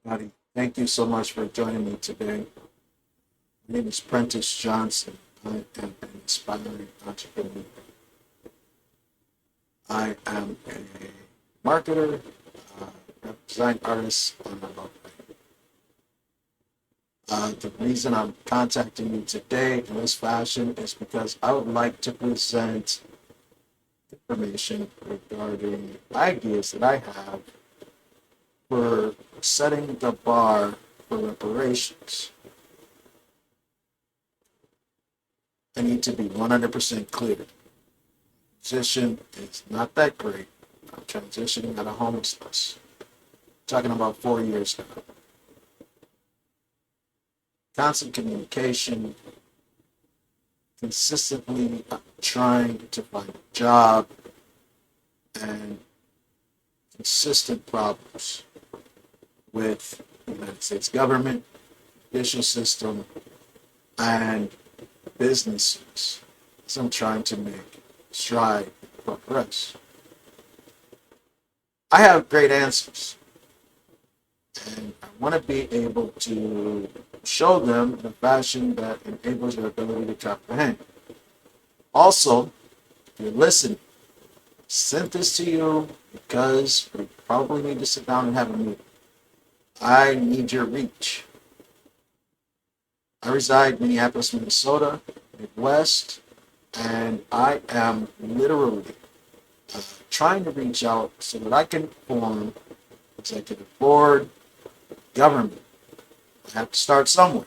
everybody. Thank you so much for joining me today. My name is Prentice Johnson. I am an inspiring entrepreneur. I am a marketer, design artist, and a local. The reason I'm contacting you today in this fashion is because I would like to present information regarding ideas that I have for setting the bar for reparations. I need to be 100% clear. Position is not that great. I'm transitioning out of homelessness. Talking about 4 years now. Constant communication, consistently trying to find a job, and consistent problems with the United States government, judicial system, and businesses. So I'm trying to make stride progress. I have great answers, and I want to be able to show them in a fashion that enables their ability to comprehend. Also, if you're listening, I sent this to you because we probably need to sit down and have a meeting. I need your reach. I reside in Minneapolis, Minnesota, Midwest, and I am literally trying to reach out so that I can form executive board, government. I have to start somewhere.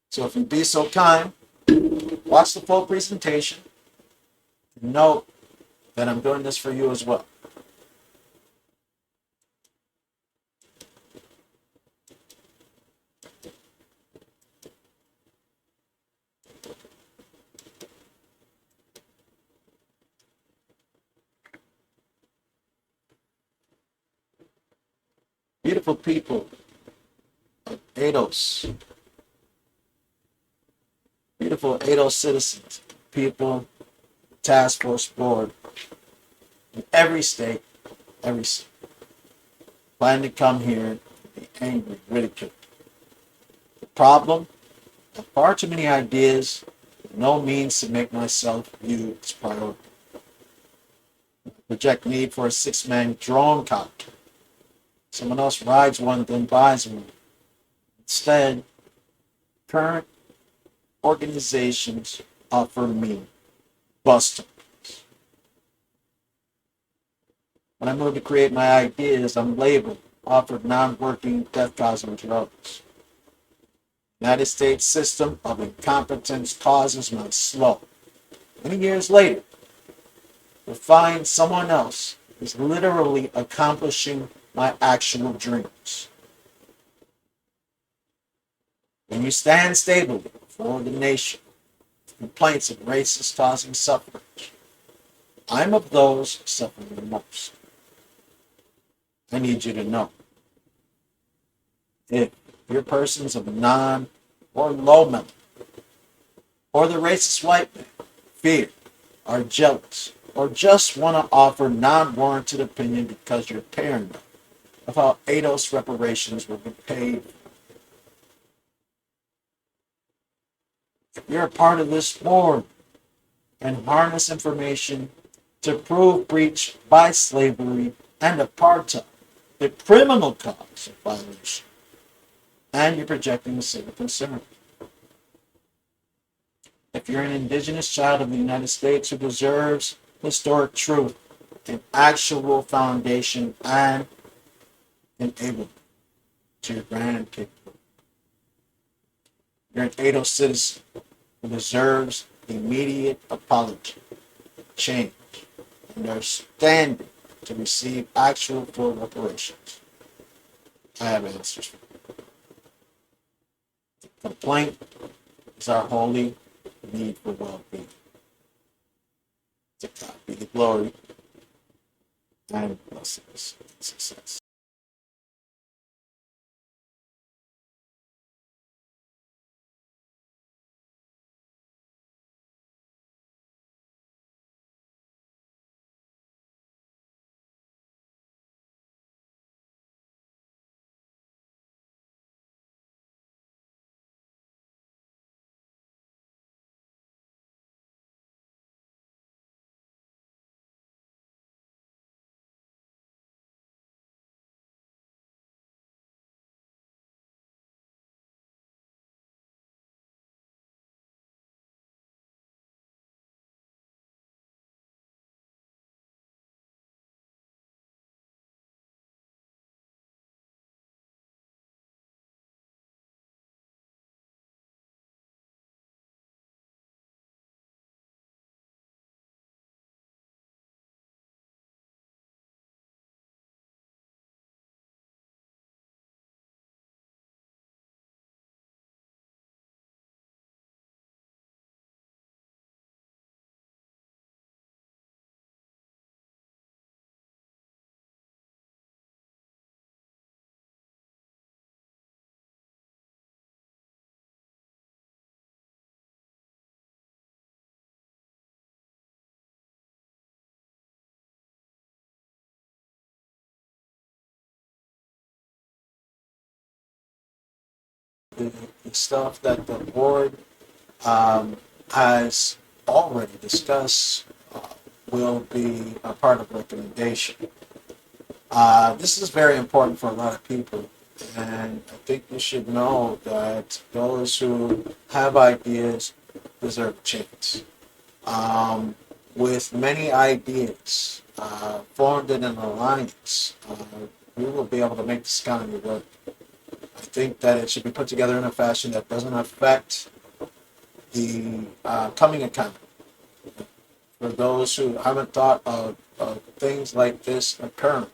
So if you'd be so kind, watch the full presentation. Note that I'm doing this for you as well. Beautiful people of ADOS, beautiful ADOS citizens, people, task force board in every state, every city, plan to come here and be angry, ridiculed. The problem, I have far too many ideas, no means to make myself view as priority. Project need for a six-man drone copter. Someone else rides one, then buys one. Instead, current organizations offer me bus tokens. When I moved to create my ideas, I'm labeled, offered non-working, death-causing drugs. United States system of incompetence causes my slow. Many years later, to find someone else is literally accomplishing my actual dreams. When you stand stably before the nation, complaints of racists causing suffrage, I'm of those suffering the most. I need you to know, if you're persons of non or low mental, or the racist white man, fear, are jealous, or just want to offer non-warranted opinion because you're paranoid of how ADOS reparations will be paid. If you're a part of this board and harness information to prove breach by slavery and apartheid, the criminal cause of violation, and you're projecting a civic concern. If you're an indigenous child of the United States who deserves historic truth, an actual foundation, and enablement to your grand capability. You're an ADO citizen who deserves immediate apology, change, understanding to receive actual full reparations. I have answers for you. Complaint is our holy need for well-being. To God be the glory and blessings and success. the stuff that the board has already discussed will be a part of recommendation. This is very important for a lot of people, and I think you should know that those who have ideas deserve a chance. With many ideas formed in an alliance, we will be able to make this economy work. I think that it should be put together in a fashion that doesn't affect the coming economy. For those who haven't thought of things like this occurring,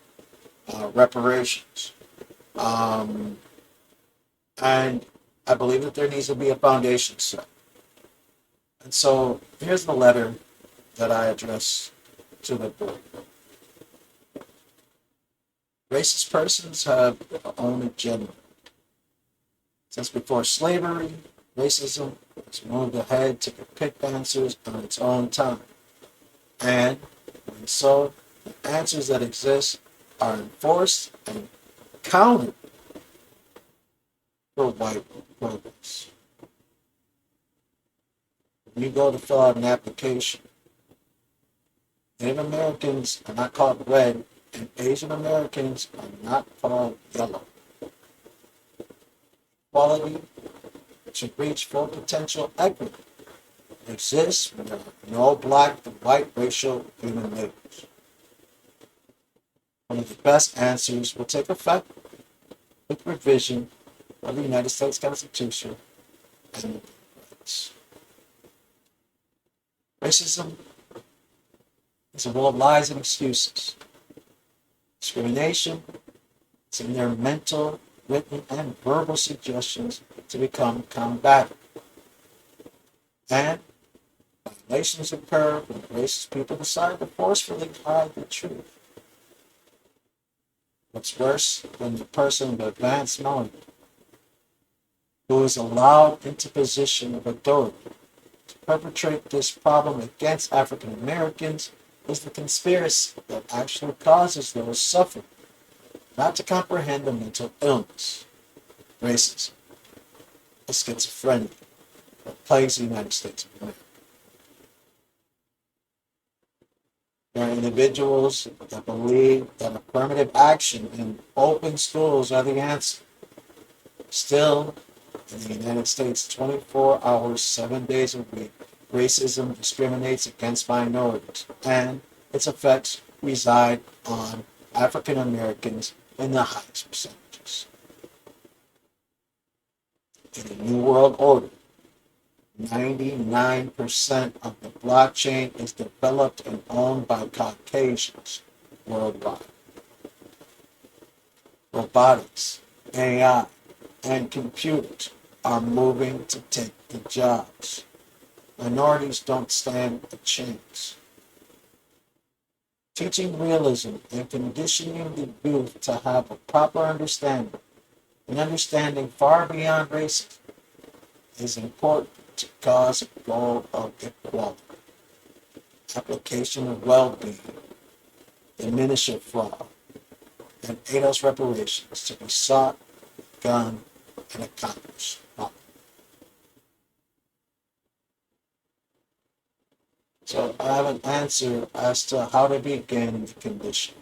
reparations. And I believe that there needs to be a foundation set. And so here's the letter that I address to the board. Racist persons have their own agenda. Since before slavery, racism has moved ahead to depict answers on its own time. And when so, the answers that exist are enforced and counted for white progress. When you go to fill out an application, Native Americans are not called red, and Asian Americans are not called yellow. Equality should reach full potential equity. It exists when there are no black and white racial human labels. One of the best answers will take effect with revision of the United States Constitution and the Bill of Rights. Racism is a world of lies and excuses. Discrimination is in their mental, written, and verbal suggestions to become combative. And violations occur when racist people decide to forcefully hide the truth. What's worse than the person of advanced knowledge who is allowed into position of authority to perpetrate this problem against African Americans is the conspiracy that actually causes those suffering not to comprehend the mental illness, racism, or schizophrenia that plagues the United States of America. There are individuals that believe that affirmative action and open schools are the answer. Still, in the United States, 24 hours, 7 days a week, racism discriminates against minorities, and its effects reside on African Americans in the highest percentages. In the New World Order, 99% of the blockchain is developed and owned by Caucasians worldwide. Robotics, AI, and computers are moving to take the jobs. Minorities don't stand a chance. Teaching realism and conditioning the youth to have a proper understanding, an understanding far beyond racism, is important to cause a goal of equality, application of well-being, diminish of fraud, and aid us reparations to be sought, done, and accomplished. So I have an answer as to how to begin the condition.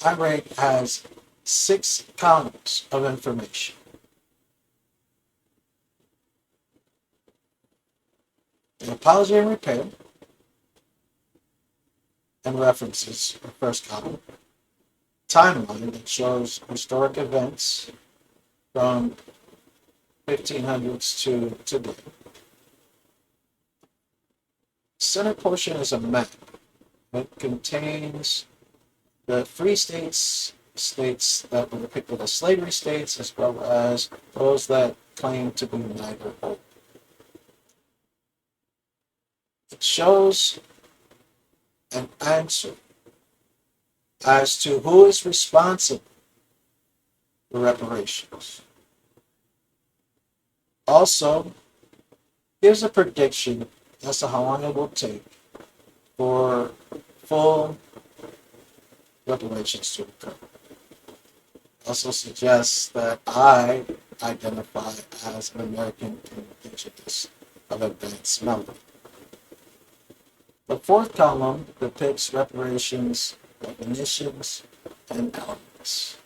Irate has 6 columns of information. An apology and repair, and references, the first column. Timeline that shows historic events from 1500s to today. Center portion is a map. It contains the free states, states that were depicted as slavery states, as well as those that claim to be neither or. It shows an answer as to who is responsible for reparations. Also, here's a prediction as to how long it will take for full reparations to occur. Also suggests that I identify as an American indigenous of advanced melody. The fourth column depicts reparations, definitions, and elements.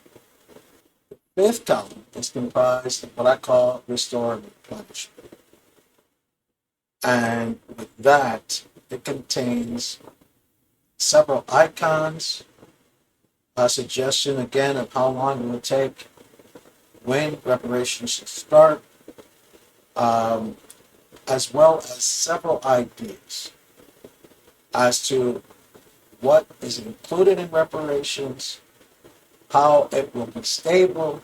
The fifth column is comprised of what I call restore and replenish. And with that, it contains several icons, a suggestion again of how long it will take, when reparations should start, as well as several ideas as to what is included in reparations, how it will be stable,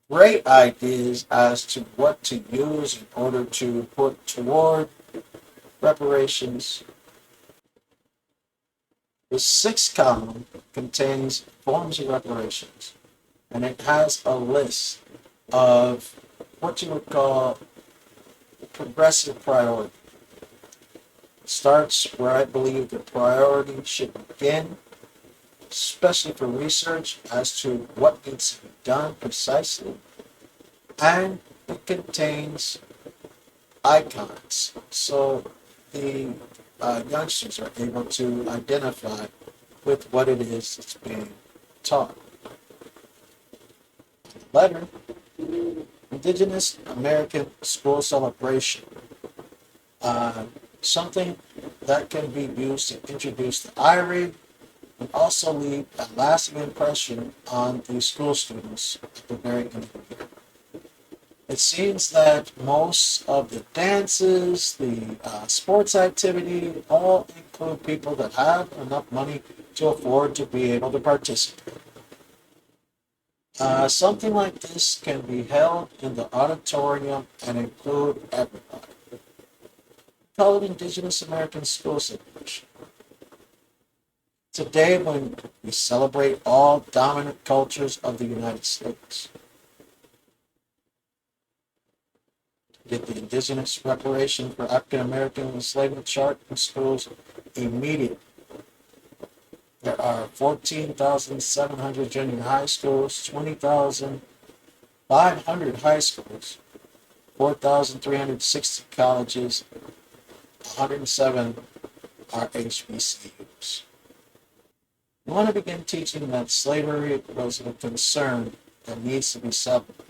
great ideas as to what to use in order to put toward reparations. The sixth column contains forms of reparations, and it has a list of what you would call progressive priority. It starts where I believe the priority should begin, especially for research as to what needs to be done precisely, and it contains icons, so the youngsters are able to identify with what it is that's being taught. Letter, Indigenous American School Celebration, something that can be used to introduce the IRA and also leave a lasting impression on the school students at the very end of the year. It seems that most of the dances, the sports activity, all include people that have enough money to afford to be able to participate. Something like this can be held in the auditorium and include everybody. Call it Indigenous American School Celebration. Today, when we celebrate all dominant cultures of the United States, get the Indigenous reparation for African American enslavement chart in schools immediately. There are 14,700 junior high schools, 20,500 high schools, 4,360 colleges, 107 are HBCUs. We want to begin teaching that slavery was a concern that needs to be settled.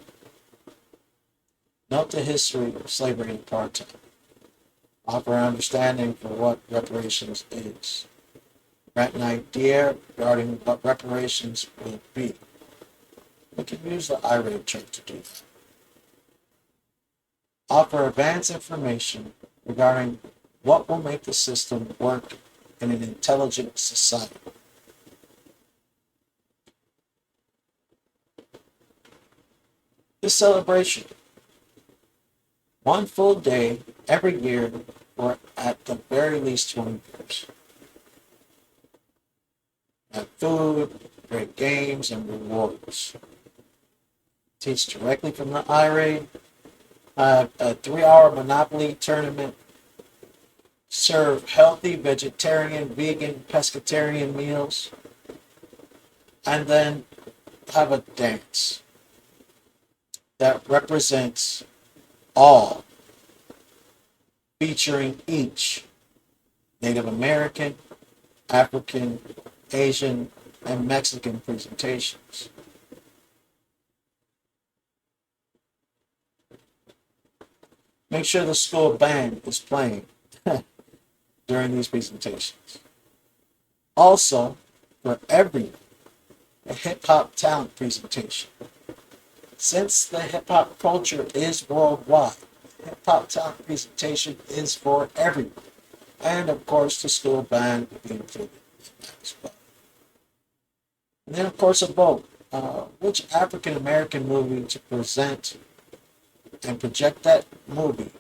Note the history of slavery and apartheid. Offer an understanding for what reparations is. Grant an idea regarding what reparations will be. We can use the IRA chart to do that. Offer advanced information regarding what will make the system work in an intelligent society. This celebration, one full day every year for at the very least 20 years. Have food, great games, and rewards. Teach directly from the IRA. Have a 3-hour Monopoly tournament. Serve healthy vegetarian, vegan, pescatarian meals. And then have a dance that represents all, featuring each Native American, African, Asian, and Mexican presentations. Make sure the school band is playing during these presentations. Also, for everyone, a hip-hop talent presentation. Since the hip-hop culture is worldwide, hip-hop talent presentation is for everyone. And of course, the school band will be included in that as well. And then, of course, a vote. Which African American movie to present and project that movie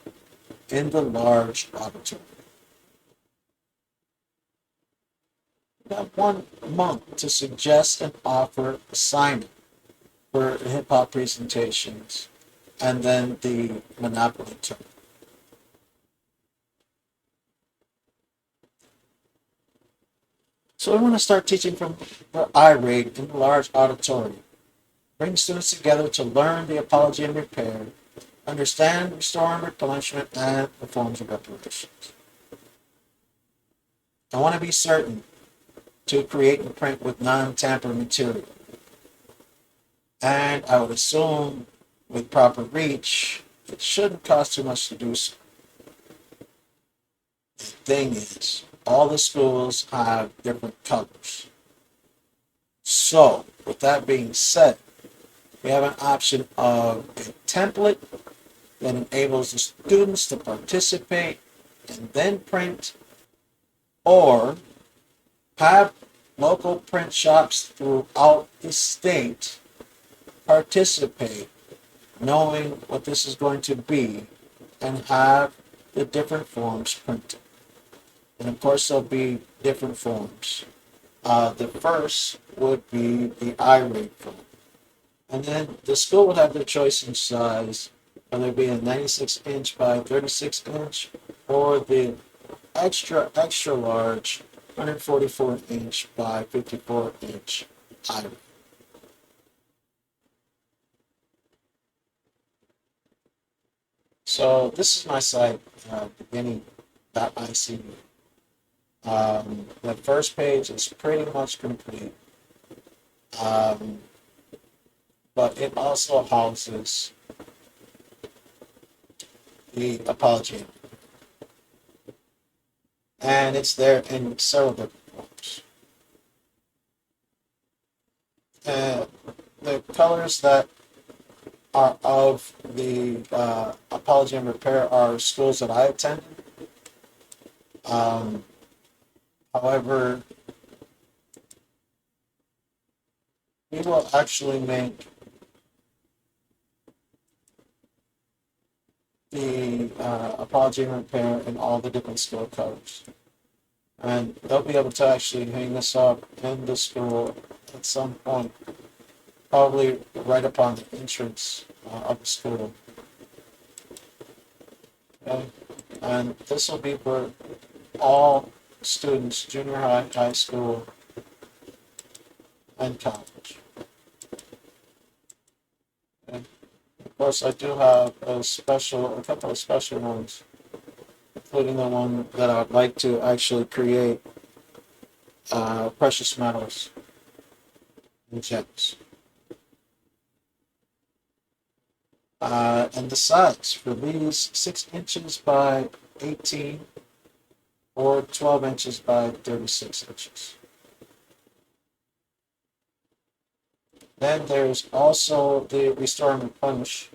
in the large auditorium. You have 1 month to suggest and offer assignment for hip-hop presentations, and then the Monopoly tournament. So we want to start teaching from the irate in the large auditorium. Bring students together to learn the apology and repair, understand, restore, and replenishment, and the forms of reparations. I want to be certain to create and print with non-tamper material. And I would assume with proper reach, it shouldn't cost too much to do so. The thing is, all the schools have different colors. So, with that being said, we have an option of a template that enables the students to participate and then print, or have local print shops throughout the state participate, knowing what this is going to be, and have the different forms printed. And of course, there'll be different forms. The first would be the irate form. And then the school would have their choice in size, whether it be a 96 inch by 36 inch or the extra large 144 inch by 54 inch irate. So this is my site, beginning.icu. The first page is pretty much complete, but it also houses the apology, and it's there in several different forms. The colors that are of the apology and repair are schools that I attended. However, we will actually make the apology and repair in all the different school colors. And they'll be able to actually hang this up in the school at some point, probably right upon the entrance of the school. Okay? And this will be for all students, junior high, high school, and college. Okay? Of course, I do have a couple of special ones, including the one that I'd like to actually create precious metals and gems. And the size for these 6 inches by 18 or 12 inches by 36 inches. Then there's also the Restore and Replenish,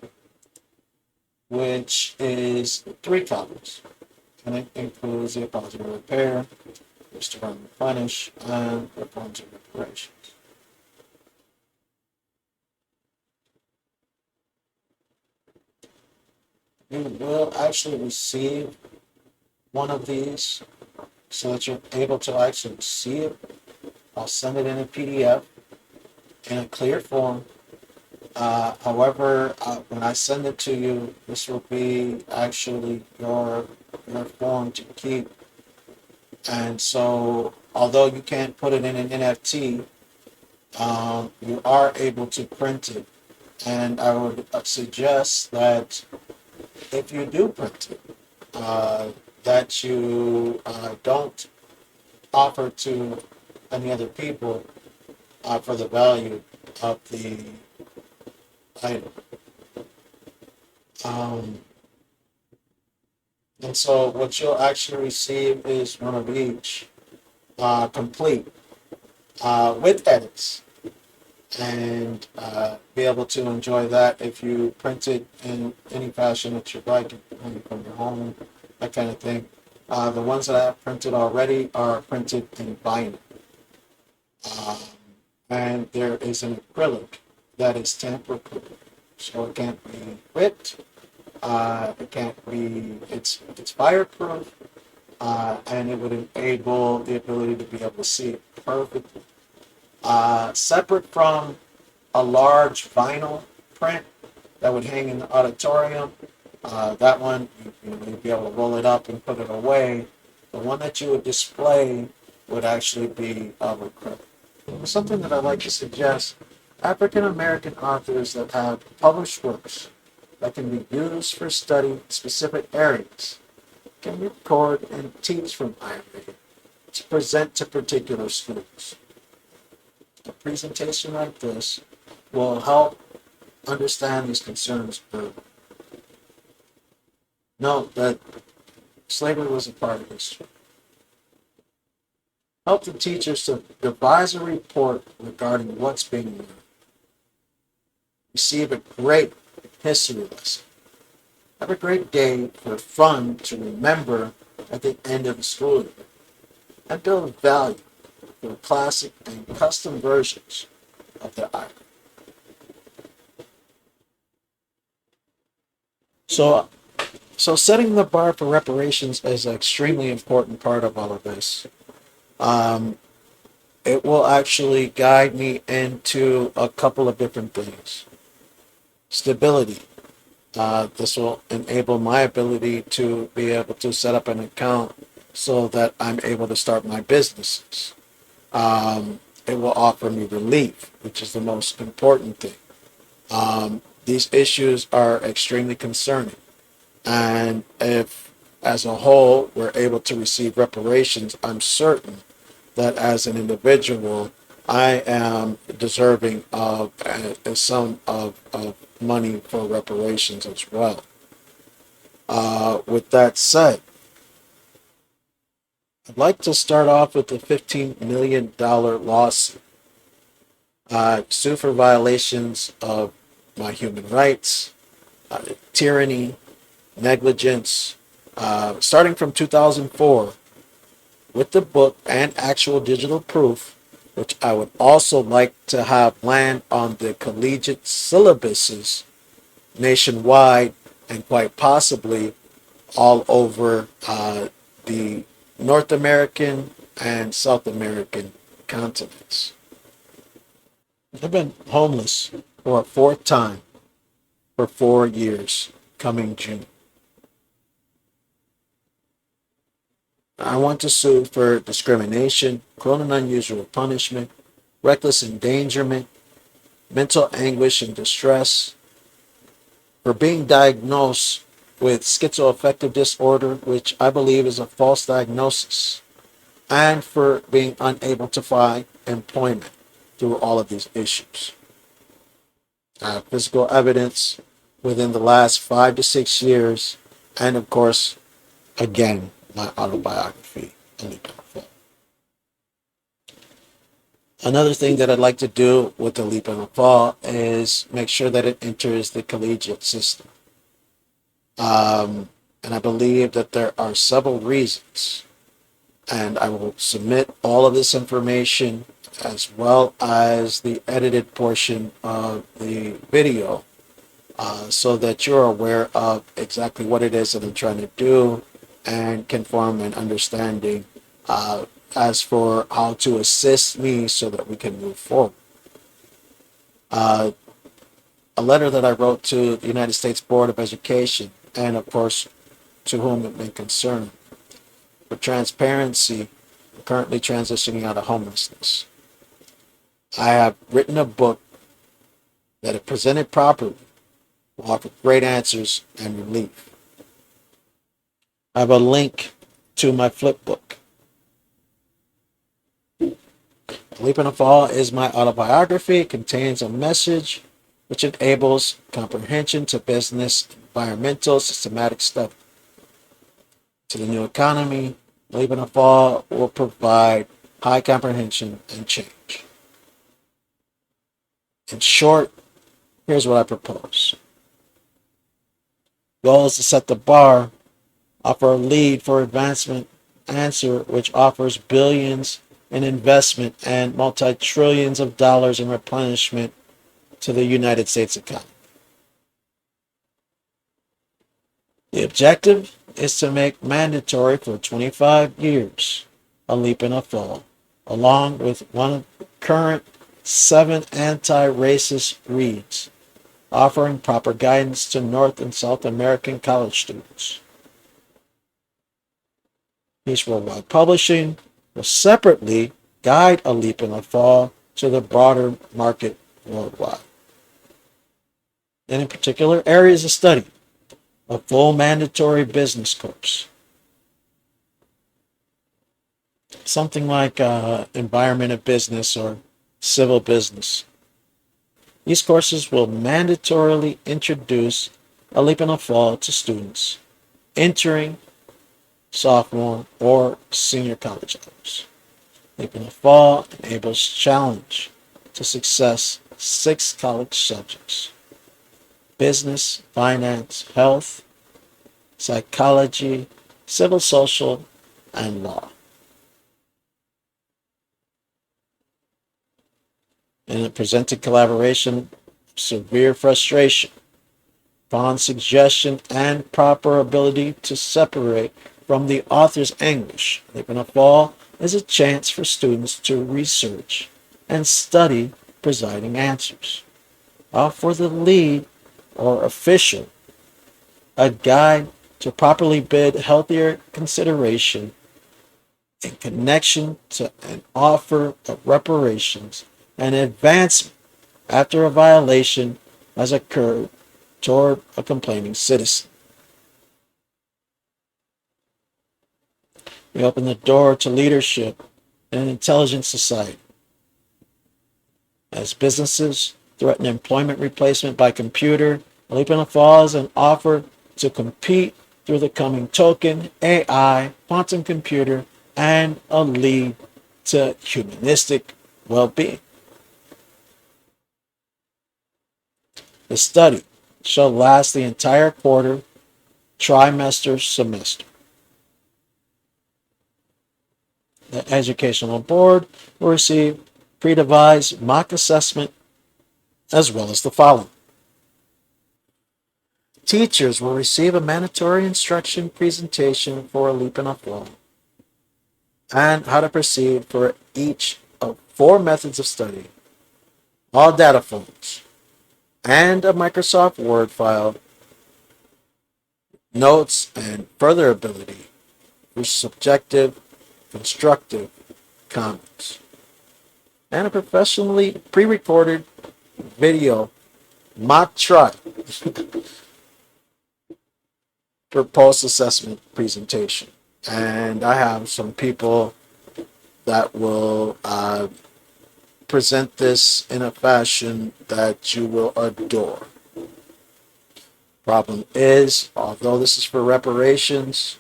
which is 3 colors. And it includes the apology and repair, Restore and Replenish, and the forms of reparations. You will actually receive one of these so that you're able to actually see it. I'll send it in a PDF in a clear form. However, when I send it to you, this will be actually your form to keep. And so, although you can't put it in an NFT, you are able to print it. And I would suggest that if you do print it, that you don't offer to any other people for the value of the item. And so what you'll actually receive is one of each, complete, with edits, and be able to enjoy that if you print it in any fashion that you'd like, from your home, that kind of thing. The ones that I have printed already are printed in vinyl. And there is an acrylic that is tamper-proof, so it can't be ripped. It can't be. It's fireproof, and it would enable the ability to be able to see it perfectly. Separate from a large vinyl print that would hang in the auditorium. That one, you'd be able to roll it up and put it away. The one that you would display would actually be of a credit. Something that I like to suggest, African American authors that have published works that can be used for study in specific areas can record and teach from Ayurveda to present to particular schools. A presentation like this will help understand these concerns further. Note that slavery was a part of history. Help the teachers to devise a report regarding what's being learned. Receive a great history lesson. Have a great day for fun to remember at the end of the school year. And build value for classic and custom versions of the art. So setting the bar for reparations is an extremely important part of all of this. It will actually guide me into a couple of different things. Stability. This will enable my ability to be able to set up an account so that I'm able to start my businesses. It will offer me relief, which is the most important thing. These issues are extremely concerning. And if, as a whole, we're able to receive reparations, I'm certain that as an individual, I am deserving of a sum of money for reparations as well. With that said, I'd like to start off with the $15 million lawsuit. Sue for violations of my human rights, tyranny, negligence, starting from 2004, with the book and actual digital proof, which I would also like to have land on the collegiate syllabuses nationwide and quite possibly all over the North American and South American continents. I've been homeless for a fourth time for 4 years coming June. I want to sue for discrimination, cruel and unusual punishment, reckless endangerment, mental anguish and distress, for being diagnosed with schizoaffective disorder, which I believe is a false diagnosis, and for being unable to find employment through all of these issues. I have physical evidence within the last 5 to 6 years, and of course, again, my autobiography, A Leap and a Fall. Another thing that I'd like to do with A Leap and a Fall is make sure that it enters the collegiate system. And I believe that there are several reasons, and I will submit all of this information as well as the edited portion of the video so that you're aware of exactly what it is that I'm trying to do and can form an understanding as for how to assist me so that we can move forward. A letter that I wrote to the United States Board of Education, and of course to whom it may concern, for transparency, I'm currently transitioning out of homelessness. I have written a book that, if presented properly, will offer great answers and relief. I have a link to my flip book. Leap and a Fall is my autobiography. It contains a message which enables comprehension to business, environmental, systematic study. To the new economy, Leap and a Fall will provide high comprehension and change. In short, here's what I propose. Goal is to set the bar, offer a lead for advancement, answer which offers billions in investment and multi-trillions of dollars in replenishment to the United States economy. The objective is to make mandatory for 25 years A Leap and a Fall, along with one of the current 7 anti-racist reads, offering proper guidance to North and South American college students. Peace Worldwide Publishing, will separately guide a leap and a fall to the broader market worldwide. And in particular, areas of study, a full mandatory business course, something like environment of business or civil business. These courses will mandatorily introduce a leap and a fall to students entering sophomore or senior college hours. Leap and a fall enables challenge to success 6 college subjects: business, finance, health, psychology, civil social, and law. In a presented collaboration, severe frustration, upon suggestion, and proper ability to separate from the author's anguish. Leap and a fall is a chance for students to research and study presiding answers. For the lead or official, a guide to properly bid healthier consideration in connection to an offer of reparations and advancement after a violation has occurred toward a complaining citizen. We open the door to leadership in an intelligent society. As businesses threaten employment replacement by computer, a leap and a fall is an offer to compete through the coming token, AI, quantum computer, and a lead to humanistic well-being. The study shall last the entire quarter, trimester, semester. The educational board will receive pre-devised mock assessment as well as the following. Teachers will receive a mandatory instruction presentation for a leap and a fall and how to proceed for each of 4 methods of study, all data forms, and a Microsoft Word file, notes, and further ability for subjective, constructive comments, and a professionally pre-recorded video mock trial for post-assessment presentation. And I have some people that will present this in a fashion that you will adore. Problem is, although this is for reparations,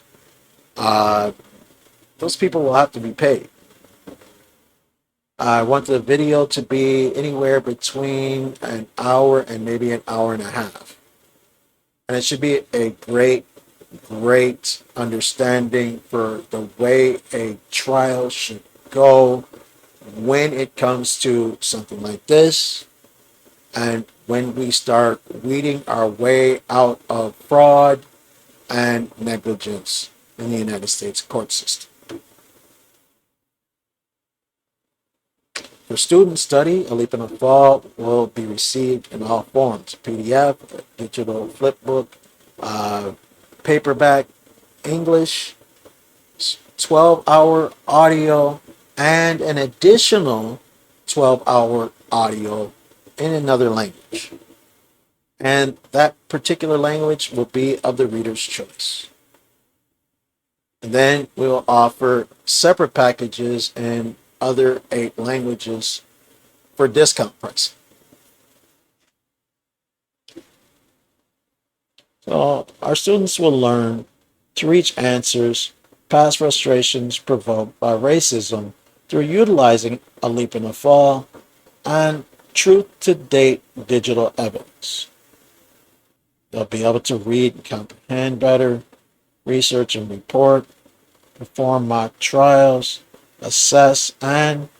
those people will have to be paid. I want the video to be anywhere between an hour and maybe an hour and a half. And it should be a great understanding for the way a trial should go when it comes to something like this, and when we start weeding our way out of fraud and negligence in the United States court system. For student study, a leap and a fall will be received in all forms: PDF, digital flipbook, paperback, English, 12-hour audio, and an additional 12-hour audio in another language. And that particular language will be of the reader's choice. And then we'll offer separate packages in other 8 languages for discount pricing. So our students will learn to reach answers past frustrations provoked by racism through utilizing a leap and a fall and truth-to-date digital evidence. They'll be able to read and comprehend better, research and report, perform mock trials, assess, and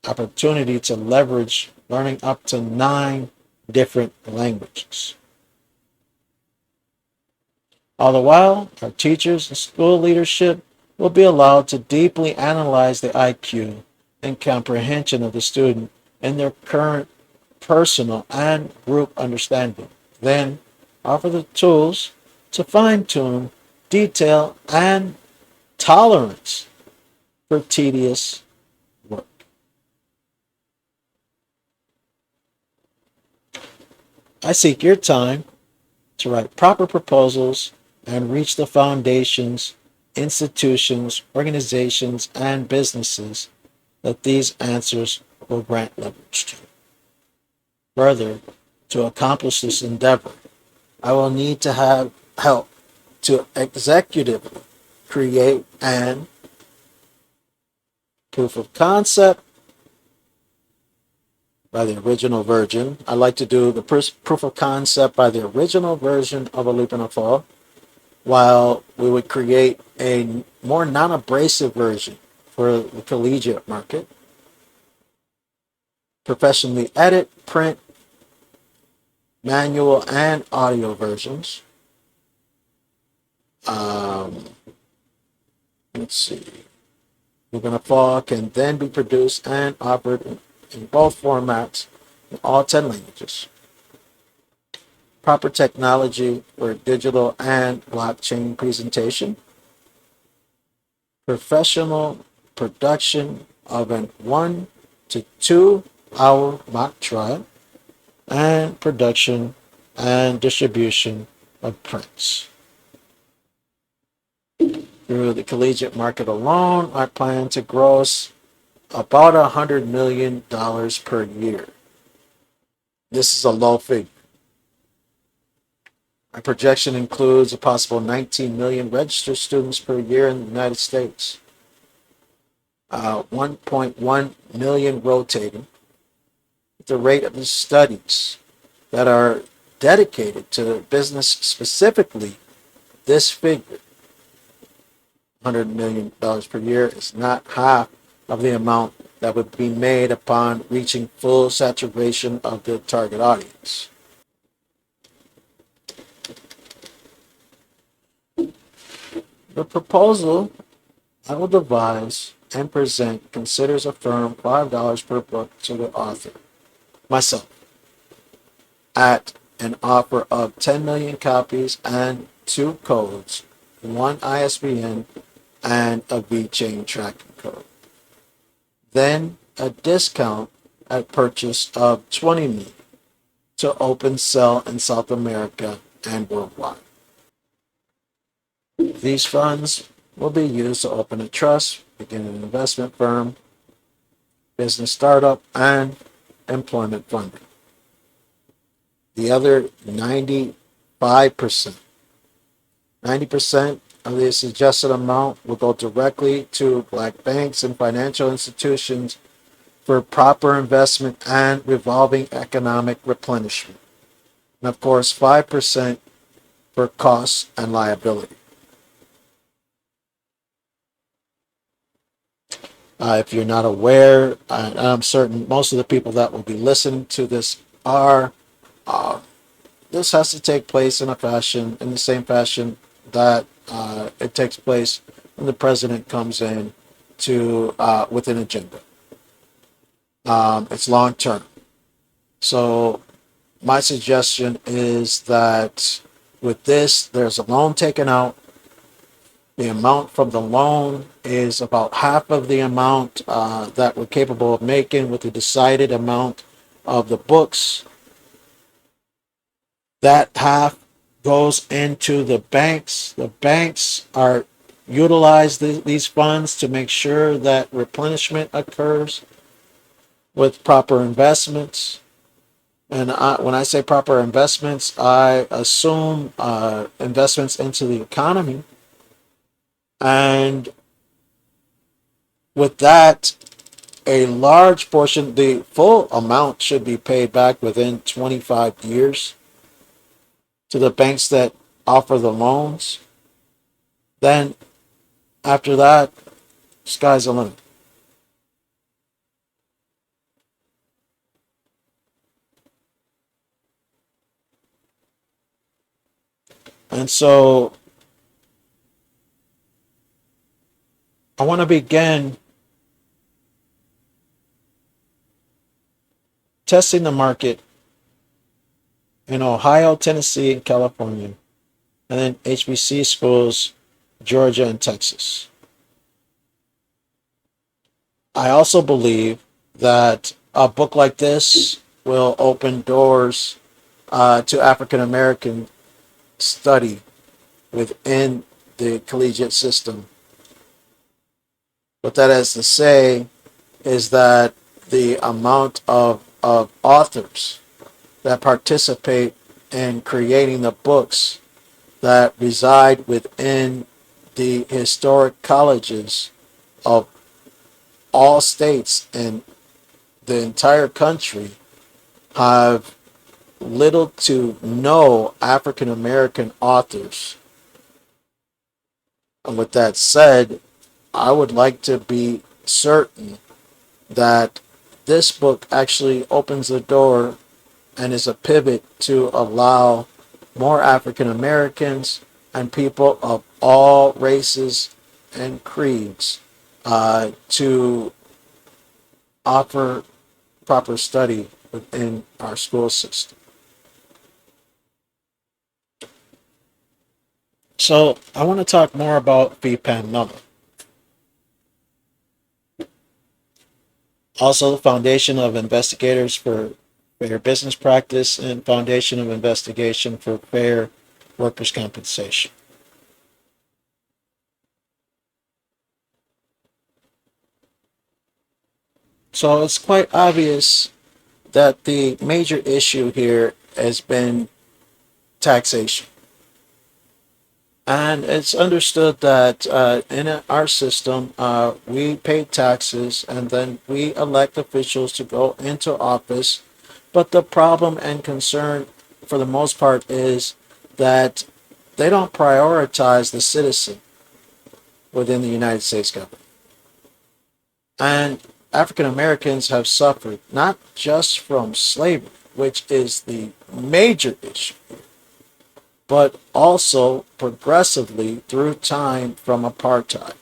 opportunity to leverage learning up to 9 different languages. All the while, our teachers and school leadership will be allowed to deeply analyze the IQ and comprehension of the student in their current personal and group understanding. Then offer the tools to fine-tune detail and tolerance for tedious work. I seek your time to write proper proposals and reach the foundations, institutions, organizations, and businesses that these answers will grant leverage to. Further, to accomplish this endeavor, I will need to have help to executively create an proof of concept by the original version. I like to do the proof of concept by the original version of A Leap and a Fall, while we would create a more non-abrasive version for the collegiate market. Professionally edit, print, manual, and audio versions. Let's see. Leap and a Fall can then be produced and offered in both formats in all 10 languages. Proper technology for digital and blockchain presentation. Professional production of an 1 to 2 hour mock trial, and production and distribution of prints. Through the collegiate market alone, I plan to gross about $100 million per year. This is a low figure. My projection includes a possible 19 million registered students per year in the United States, 1.1 million rotating. At the rate of the studies that are dedicated to business specifically, this figure, $100 million per year, is not half of the amount that would be made upon reaching full saturation of the target audience. The proposal I will devise and present considers a firm $5 per book to the author, myself, at an offer of 10 million copies and 2 codes, 1 ISBN, and a VChain tracking code. Then a discount at purchase of 20 million to open sell in South America and worldwide. These funds will be used to open a trust, begin an investment firm, business startup, and employment funding. The other 90% of the suggested amount will go directly to Black banks and financial institutions for proper investment and revolving economic replenishment. And of course, 5% for costs and liability. If you're not aware, I'm certain most of the people that will be listening to this are, this has to take place in the same fashion that it takes place when the president comes in to with an agenda. It's long term. So my suggestion is that with this, there's a loan taken out. The amount from the loan is about half of the amount that we're capable of making with the decided amount of the books. That half goes into the banks. The banks utilize these funds to make sure that replenishment occurs with proper investments. And when I say proper investments, I assume investments into the economy. And with that, a large portion, the full amount should be paid back within 25 years to the banks that offer the loans. Then after that, sky's the limit. And so I want to begin testing the market in Ohio, Tennessee, and California, and then HBC schools, Georgia and Texas. I also believe that a book like this will open doors to African American study within the collegiate system. What that has to say is that the amount of authors that participate in creating the books that reside within the historic colleges of all states in the entire country have little to no African American authors. And with that said, I would like to be certain that this book actually opens the door and is a pivot to allow more African Americans and people of all races and creeds to offer proper study within our school system. So I want to talk more about VPAN number. Also, the Foundation of Investigators for Fair Business Practice and Foundation of Investigation for Fair Workers' Compensation. So it's quite obvious that the major issue here has been taxation. And it's understood that in our system, we pay taxes and then we elect officials to go into office. But the problem and concern, for the most part, is that they don't prioritize the citizen within the United States government. And African Americans have suffered not just from slavery, which is the major issue, but also progressively through time from apartheid.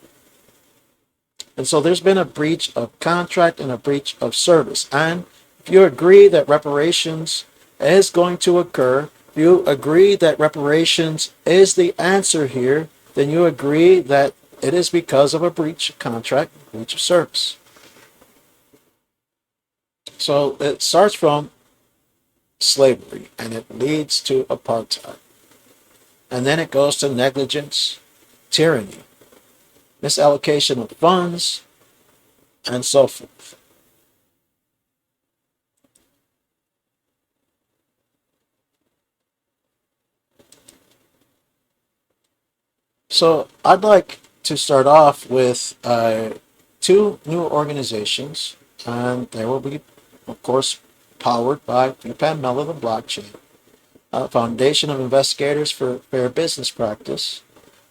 And so there's been a breach of contract and a breach of service. And if you agree that reparations is going to occur, if you agree that reparations is the answer here, then you agree that it is because of a breach of contract, breach of service. So it starts from slavery and it leads to apartheid. And then it goes to negligence, tyranny, misallocation of funds, and so forth. So I'd like to start off with two new organizations, and they will be, of course, powered by VPAN Mellon, the blockchain. Foundation of Investigators for Fair Business Practice,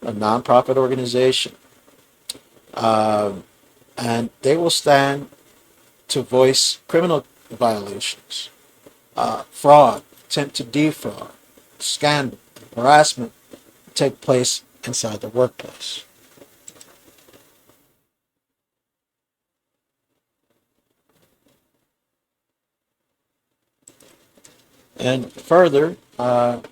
a nonprofit organization. And they will stand to voice criminal violations, fraud, attempt to defraud, scandal, harassment take place inside the workplace. And further,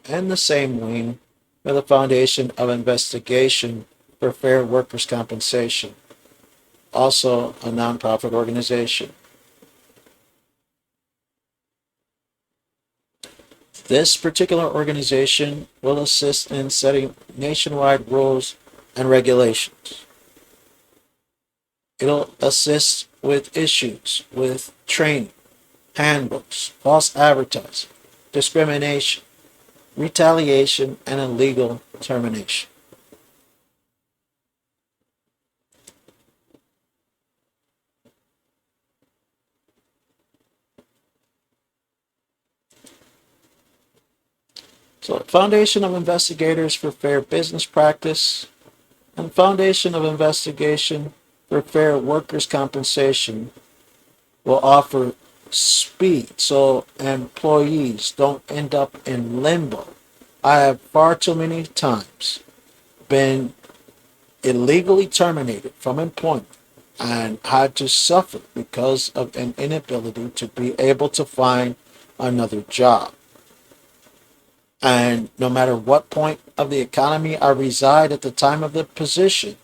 in the same wing, with the Foundation of Investigation for Fair Workers' Compensation, also a nonprofit organization. This particular organization will assist in setting nationwide rules and regulations. It'll assist with issues with training, handbooks, false advertising, discrimination, retaliation, and illegal termination. So, Foundation of Investigators for Fair Business Practice and Foundation of Investigation for Fair Workers' Compensation will offer speed so employees don't end up in limbo. I have far too many times been illegally terminated from employment and had to suffer because of an inability to be able to find another job. And no matter what point of the economy I reside at the time of the position,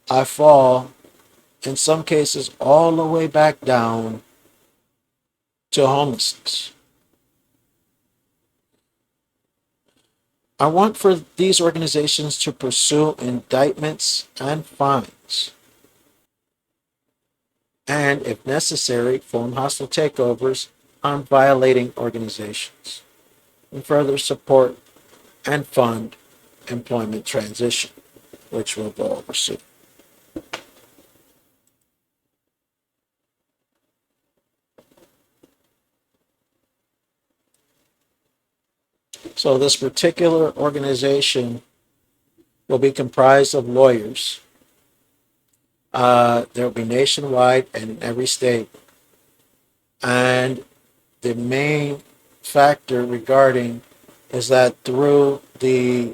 I fall in some cases, all the way back down to homelessness. I want for these organizations to pursue indictments and fines, and, if necessary, form hostile takeovers on violating organizations, and further support and fund employment transition, which we'll go over soon. So this particular organization will be comprised of lawyers. There will be nationwide and in every state. And the main factor regarding is that through the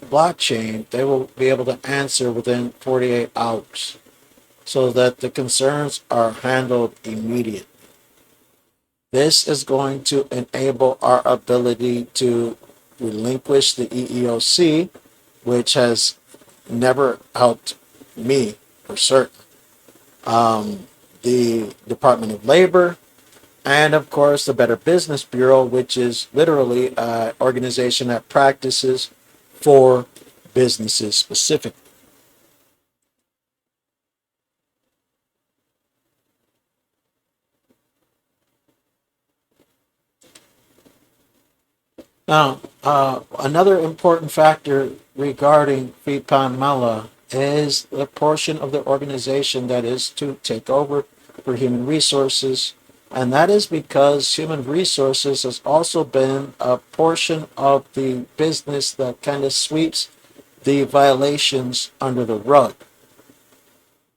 blockchain, they will be able to answer within 48 hours so that the concerns are handled immediately. This is going to enable our ability to relinquish the EEOC, which has never helped me for certain. The Department of Labor, and of course the Better Business Bureau, which is literally an organization that practices for businesses specifically. Now, another important factor regarding Fipan Mela is the portion of the organization that is to take over for human resources. And that is because human resources has also been a portion of the business that kind of sweeps the violations under the rug.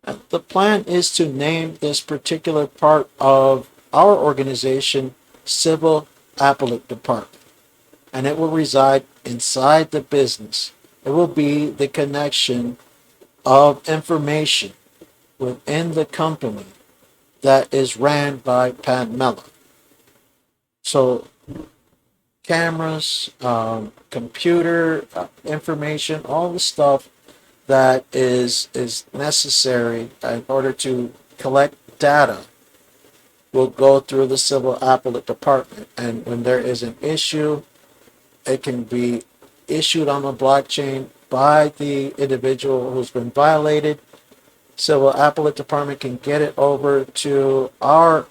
And the plan is to name this particular part of our organization Civil Appellate Department. And it will reside inside the business. It will be the connection of information within the company that is ran by Pan Mela. So cameras, computer information, all the stuff that is necessary in order to collect data will go through the Civil Appellate Department. And when there is an issue, it can be issued on the blockchain by the individual who's been violated. Civil Appellate Department can get it over to our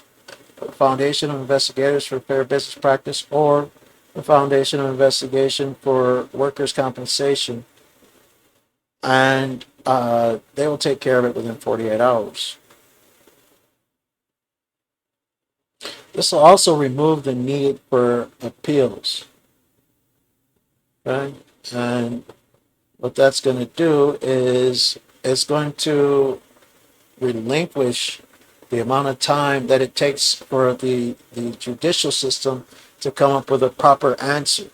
Foundation of Investigators for Fair Business Practice or the Foundation of Investigation for Workers' Compensation, and they will take care of it within 48 hours. This will also remove the need for appeals. Okay? And what that's going to do is it's going to relinquish the amount of time that it takes for the judicial system to come up with a proper answer.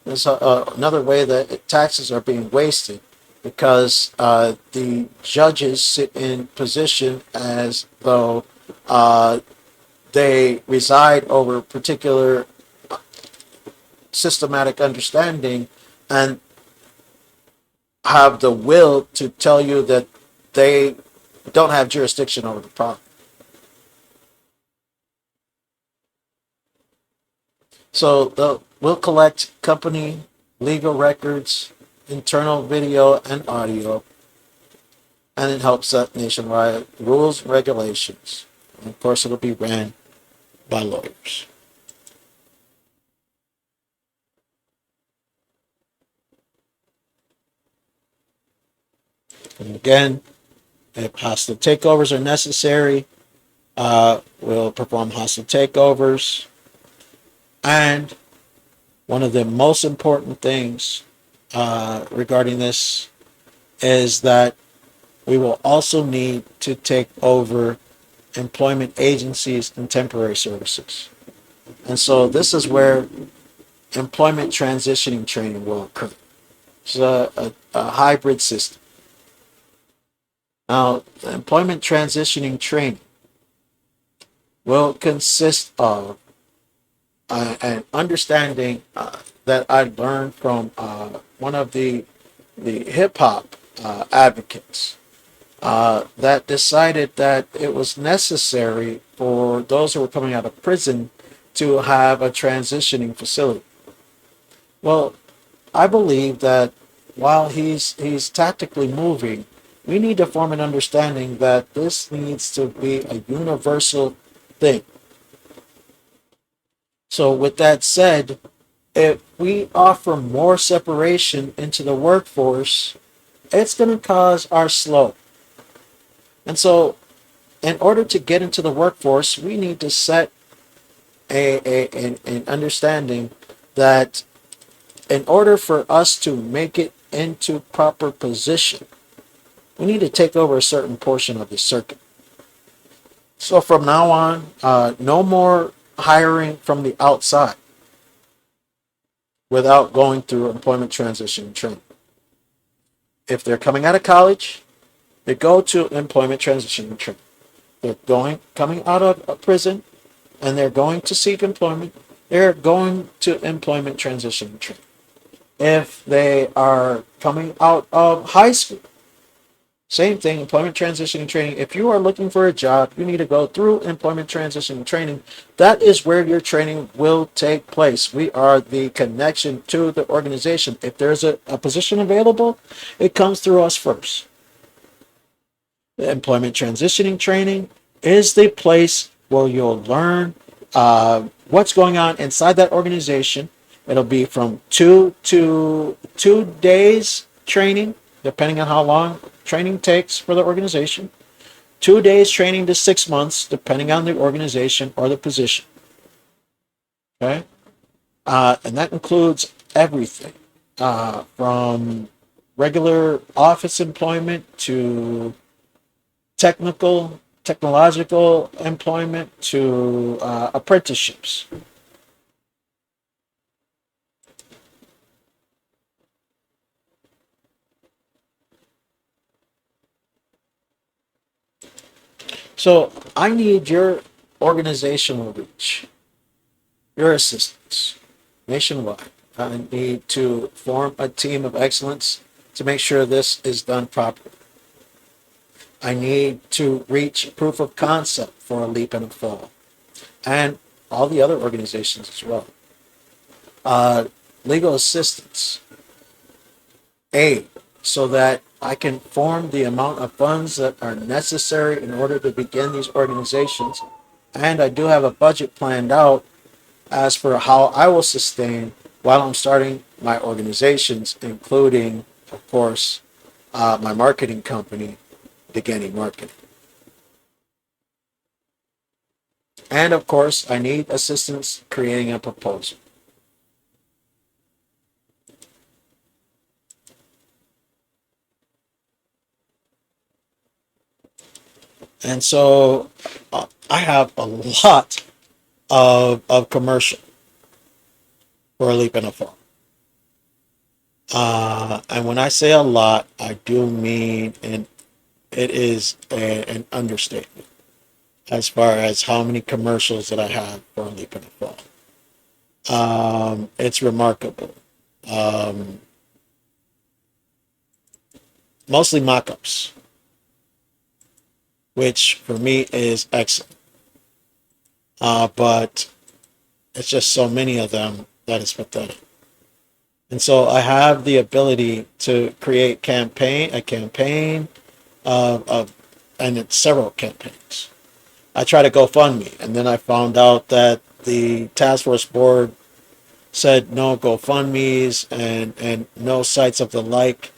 There's another way that taxes are being wasted because the judges sit in position as though they reside over a particular systematic understanding and have the will to tell you that they don't have jurisdiction over the problem. So we'll collect company legal records, internal video and audio, and it helps set nationwide rules and regulations. And of course, it'll be ran by lawyers. And again, if hostile takeovers are necessary, we'll perform hostile takeovers. And one of the most important things regarding this is that we will also need to take over employment agencies and temporary services. And so this is where employment transitioning training will occur. It's a hybrid system. Now, the employment transitioning training will consist of an understanding that I learned from one of the hip hop advocates. that decided that it was necessary for those who were coming out of prison to have a transitioning facility. Well, I believe that while he's tactically moving, we need to form an understanding that this needs to be a universal thing. So, with that said, if we offer more separation into the workforce, it's going to cause our slow. And so, in order to get into the workforce, we need to set an understanding that in order for us to make it into proper position, we need to take over a certain portion of the circuit. So from now on, no more hiring from the outside without going through employment transition and training. If they're coming out of college, they go to employment transition and training. They're coming out of prison and they're going to seek employment, they're going to employment transition and training. If they are coming out of high school, same thing, employment transition and training. If you are looking for a job, you need to go through employment transition and training. That is where your training will take place. We are the connection to the organization. If there's a position available, it comes through us first. The employment transitioning training is the place where you'll learn what's going on inside that organization. It'll be from 2 days training, depending on how long training takes for the organization. 2 days training to 6 months, depending on the organization or the position. Okay? And that includes everything from regular office employment to technological employment to apprenticeships. So I need your organizational reach, your assistance nationwide. I need to form a team of excellence to make sure this is done properly. I need to reach proof of concept for a leap and a fall, and all the other organizations as well. Legal assistance, aid, so that I can form the amount of funds that are necessary in order to begin these organizations. And I do have a budget planned out as for how I will sustain while I'm starting my organizations, including, of course, my marketing company, Beginning Marketing. And of course, I need assistance creating a proposal. And so I have a lot of commercial for a leap and a fall. And when I say a lot, I do mean, and it is an understatement as far as how many commercials that I have for a leap and a fall. It's remarkable. Mostly mock-ups, which for me is excellent. But it's just so many of them that it's pathetic. And so I have the ability to create a campaign and it's several campaigns. I tried to GoFundMe, and then I found out that the task force board said no GoFundMes and no sites of the like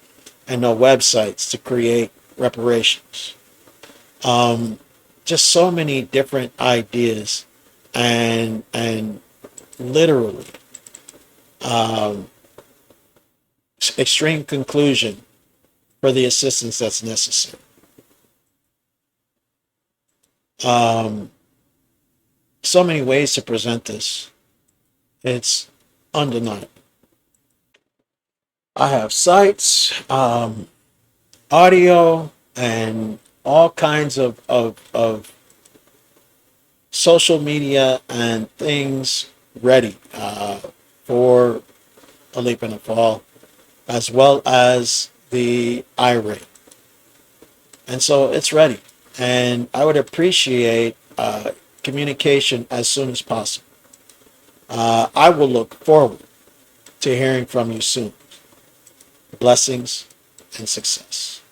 and no websites to create reparations. Just so many different ideas and literally extreme conclusion for the assistance that's necessary. So many ways to present this. It's undeniable. I have sites, audio, and all kinds of social media and things ready for a leap and a fall, as well as the irate. And so it's ready. And I would appreciate communication as soon as possible. I will look forward to hearing from you soon. Blessings and success.